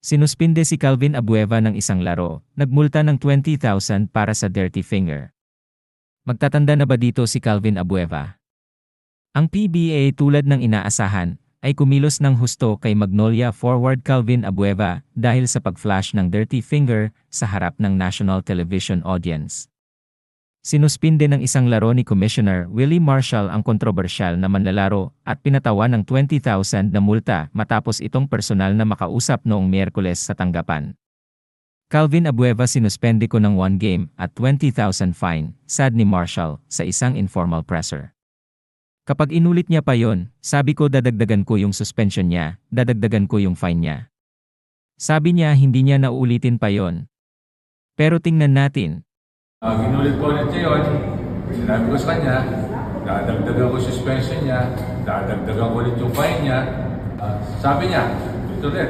Sinuspinde si Calvin Abueva ng isang laro, nagmulta ng 20,000 para sa dirty finger. Magtatanda na ba dito si Calvin Abueva? Ang PBA tulad ng inaasahan, ay kumilos ng husto kay Magnolia forward Calvin Abueva dahil sa pag-flash ng dirty finger sa harap ng national television audience. Sinuspinde ng isang laro ni Commissioner Willie Marshall ang kontrobersyal na manlalaro at pinatawan ng 20,000 na multa matapos itong personal na makausap noong Miyerkules sa tanggapan. Calvin Abueva sinuspende ko ng 1 game at 20,000 fine, said ni Marshall sa isang informal presser. Kapag inulit niya pa yon, sabi ko dadagdagan ko yung suspension niya, dadagdagan ko yung fine niya. Sabi niya hindi niya nauulitin pa yon. Pero tingnan natin. Ginulit ko ulit niya yun, sinabi ko sa kanya, dadagdagan ko suspension niya, dadagdagan ko ulit yung fine niya. Sabi niya, ito rin,